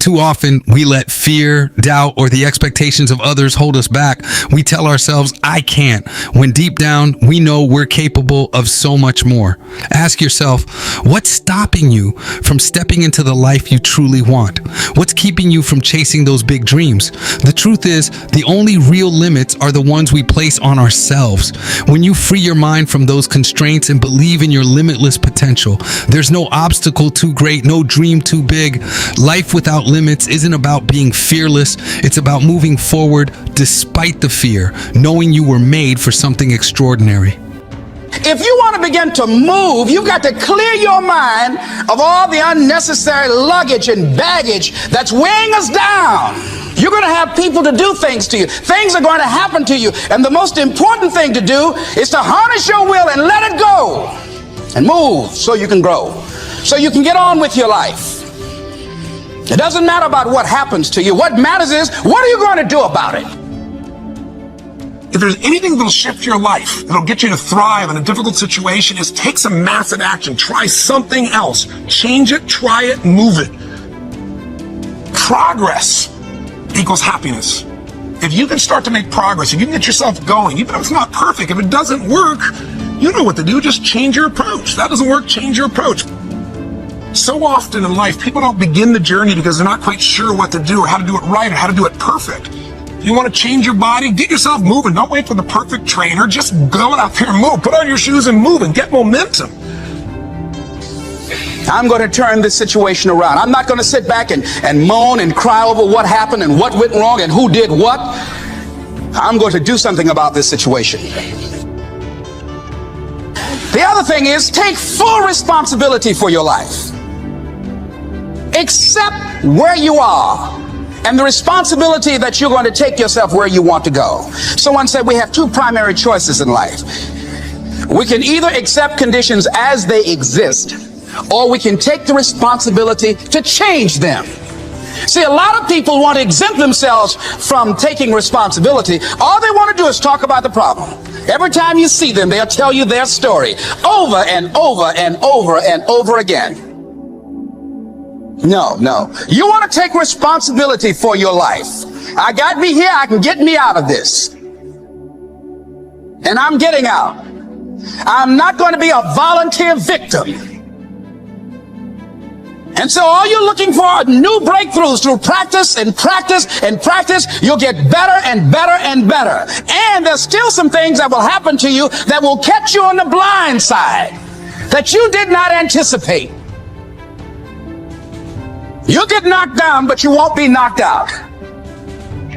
Too often, we let fear, doubt, or the expectations of others hold us back. We tell ourselves, I can't, when deep down, we know we're capable of so much more. Ask yourself, what's stopping you from stepping into the life you truly want? What's keeping you from chasing those big dreams? The truth is, the only real limits are the ones we place on ourselves. When you free your mind from those constraints and believe in your limitless potential, there's no obstacle too great, no dream too big. Life without limits isn't about being fearless. It's about moving forward despite the fear, knowing you were made for something extraordinary. If you want to begin to move, you've got to clear your mind of all the unnecessary luggage and baggage that's weighing us down. You're going to have people to do things to you. Things are going to happen to you. And the most important thing to do is to harness your will and let it go and move so you can grow, so you can get on with your life. It doesn't matter about what happens to you. What matters is, what are you going to do about it? If there's anything that'll shift your life, that'll get you to thrive in a difficult situation, is take some massive action. Try something else. Change it, try it, move it. Progress equals happiness. If you can start to make progress, if you can get yourself going, even if it's not perfect, if it doesn't work, you know what to do. Just change your approach. That doesn't work, change your approach. So often in life, people don't begin the journey because they're not quite sure what to do or how to do it right or how to do it perfect. You want to change your body? Get yourself moving. Don't wait for the perfect trainer. Just go out there and move. Put on your shoes and move and get momentum. I'm going to turn this situation around. I'm not going to sit back and moan and cry over what happened and what went wrong and who did what. I'm going to do something about this situation. The other thing is, take full responsibility for your life. Accept where you are and the responsibility that you're going to take yourself where you want to go. Someone said we have two primary choices in life. We can either accept conditions as they exist, or we can take the responsibility to change them. See, a lot of people want to exempt themselves from taking responsibility. All they want to do is talk about the problem. Every time you see them, they'll tell you their story over and over and over and over again. No. You want to take responsibility for your life. I got me here, I can get me out of this. And I'm getting out. I'm not going to be a volunteer victim. And so all you're looking for are new breakthroughs through practice and practice and practice. You'll get better and better and better. And there's still some things that will happen to you that will catch you on the blind side that you did not anticipate. You'll get knocked down, but you won't be knocked out.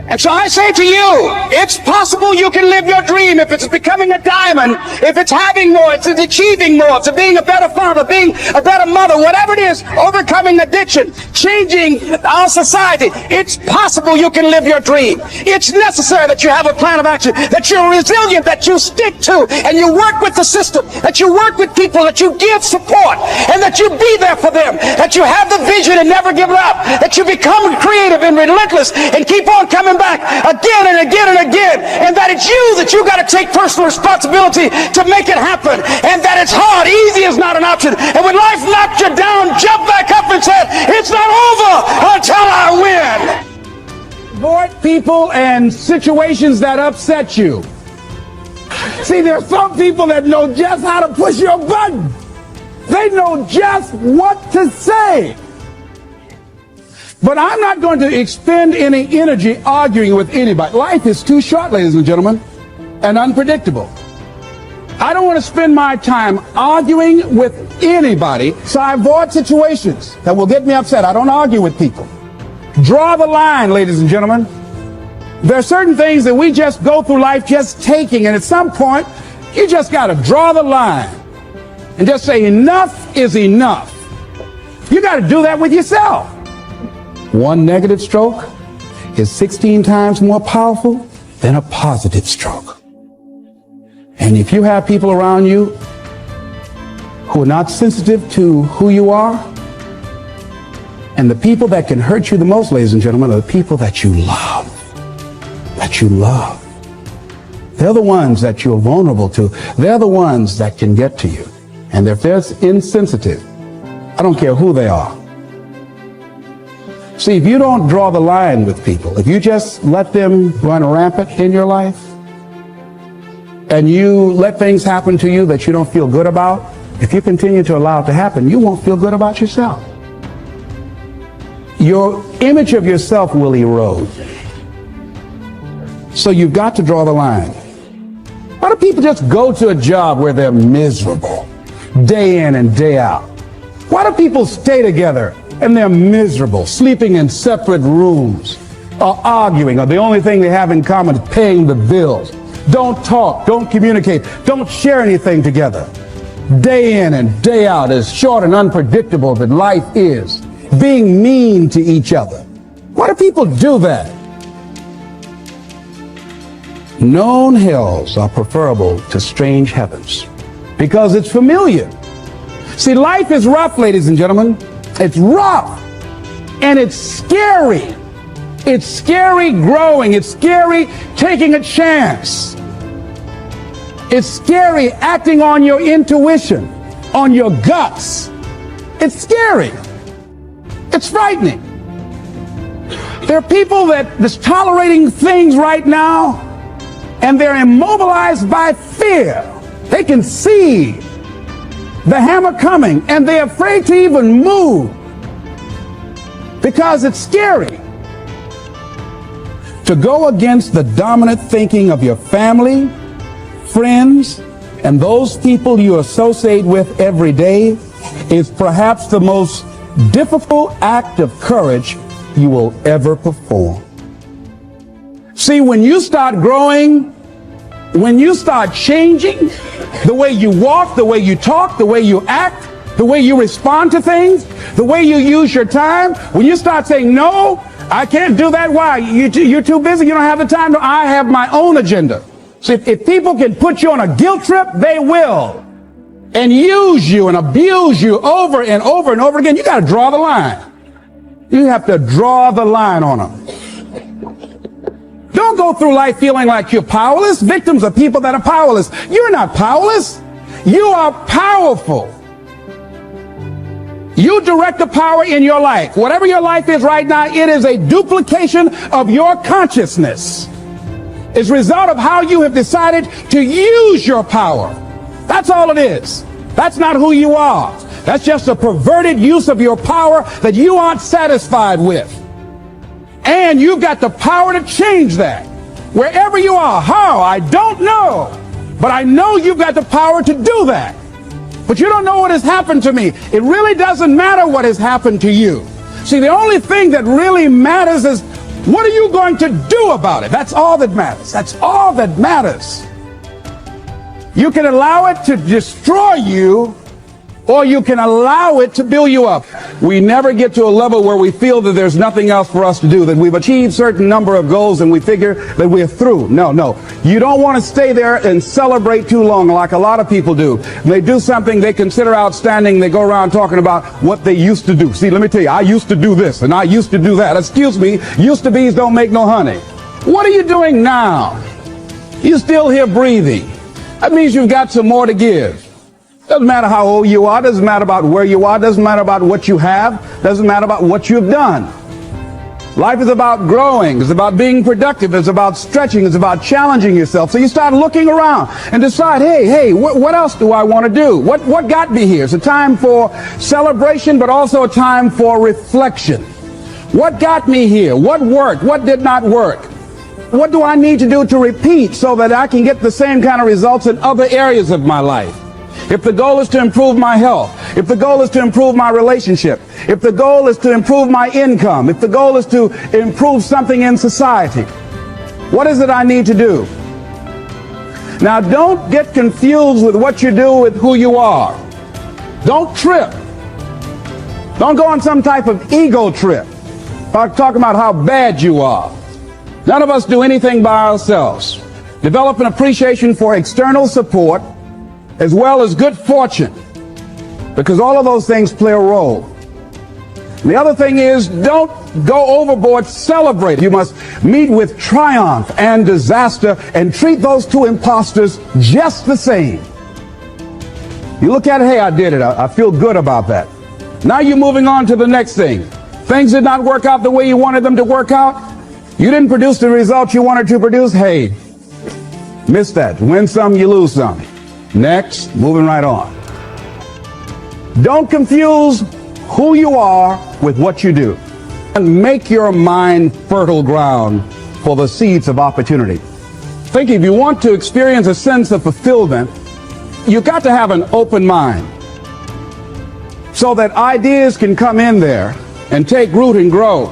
And so I say to you, it's possible you can live your dream. If it's becoming a diamond, if it's having more, if it's achieving more, if it's being a better father, being a better mother, whatever it is, overcoming addiction, changing our society, it's possible you can live your dream. It's necessary that you have a plan of action, that you're resilient, that you stick to, and you work with the system, that you work with people, that you give support, and that you be there for them, that you have the vision and never give it up, that you become creative and relentless and keep on coming back again and again and again, and that it's you got to take personal responsibility to make it happen, and that it's hard. Easy is not an option. And when life knocks you down, jump back up and say, it's not over until I win. Avoid people and situations that upset you. See, there's some people that know just how to push your button. They know just what to say. But I'm not going to expend any energy arguing with anybody. Life is too short, ladies and gentlemen, and unpredictable. I don't want to spend my time arguing with anybody, so I avoid situations that will get me upset. I don't argue with people. Draw the line, ladies and gentlemen. There are certain things that we just go through life just taking, and at some point, you just got to draw the line and just say enough is enough. You got to do that with yourself. One negative stroke is 16 times more powerful than a positive stroke. And if you have people around you who are not sensitive to who you are, and the people that can hurt you the most, ladies and gentlemen, are the people that you love. That you love. They're the ones that you're vulnerable to. They're the ones that can get to you. And if they're insensitive, I don't care who they are, See, if you don't draw the line with people, if you just let them run rampant in your life, and you let things happen to you that you don't feel good about, if you continue to allow it to happen, you won't feel good about yourself. Your image of yourself will erode. So you've got to draw the line. Why do people just go to a job where they're miserable, day in and day out? Why do people stay together and they're miserable, sleeping in separate rooms, or arguing, or the only thing they have in common is paying the bills? Don't talk, don't communicate, don't share anything together. Day in and day out, as short and unpredictable that life is, being mean to each other. Why do people do that? Known hells are preferable to strange heavens because it's familiar. See, life is rough, ladies and gentlemen. It's rough and it's scary. It's scary growing. It's scary taking a chance. It's scary acting on your intuition, on your guts. It's scary. It's frightening. There are people that's tolerating things right now, and they're immobilized by fear. They can see the hammer coming, and they're afraid to even move because it's scary. To go against the dominant thinking of your family, friends, and those people you associate with every day is perhaps the most difficult act of courage you will ever perform. See, when you start growing, when you start changing the way you walk, the way you talk, the way you act, the way you respond to things, the way you use your time, when you start saying, no, I can't do that. Why? You're too busy. You don't have the time. No, I have my own agenda. So if people can put you on a guilt trip, they will. And use you and abuse you over and over and over again. You got to draw the line. You have to draw the line on them. Don't go through life feeling like you're powerless. Victims are people that are powerless. You're not powerless. You are powerful. You direct the power in your life. Whatever your life is right now, it is a duplication of your consciousness. It's a result of how you have decided to use your power. That's all it is. That's not who you are. That's just a perverted use of your power that you aren't satisfied with. And you've got the power to change that. Wherever you are, how, I don't know. But I know you've got the power to do that. But you don't know what has happened to me. It really doesn't matter what has happened to you. See, the only thing that really matters is what are you going to do about it? That's all that matters. That's all that matters. You can allow it to destroy you, or you can allow it to build you up. We never get to a level where we feel that there's nothing else for us to do, that we've achieved certain number of goals and we figure that we're through. No. You don't want to stay there and celebrate too long like a lot of people do. When they do something they consider outstanding, they go around talking about what they used to do. See, let me tell you, I used to do this and I used to do that. Excuse me, used to be's don't make no honey. What are you doing now? You're still here breathing. That means you've got some more to give. Doesn't matter how old you are, doesn't matter about where you are, doesn't matter about what you have, doesn't matter about what you've done. Life is about growing, it's about being productive, it's about stretching, it's about challenging yourself. So you start looking around and decide, hey, what else do I want to do? What got me here? It's a time for celebration, but also a time for reflection. What got me here? What worked? What did not work? What do I need to do to repeat so that I can get the same kind of results in other areas of my life? If the goal is to improve my health, if the goal is to improve my relationship, if the goal is to improve my income, if the goal is to improve something in society, what is it I need to do? Now, don't get confused with what you do with who you are. Don't trip. Don't go on some type of ego trip, talking about how bad you are. None of us do anything by ourselves. Develop an appreciation for external support as well as good fortune, because all of those things play a role. And the other thing is, don't go overboard celebrating. You must meet with triumph and disaster and treat those two imposters just the same. You look at it, hey, I did it. I feel good about that. Now you're moving on to the next thing. Things did not work out the way you wanted them to work out. You didn't produce the results you wanted to produce. Hey, miss that. Win some, you lose some. Next, moving right on. Don't confuse who you are with what you do. And make your mind fertile ground for the seeds of opportunity. Think if you want to experience a sense of fulfillment, you've got to have an open mind so that ideas can come in there and take root and grow.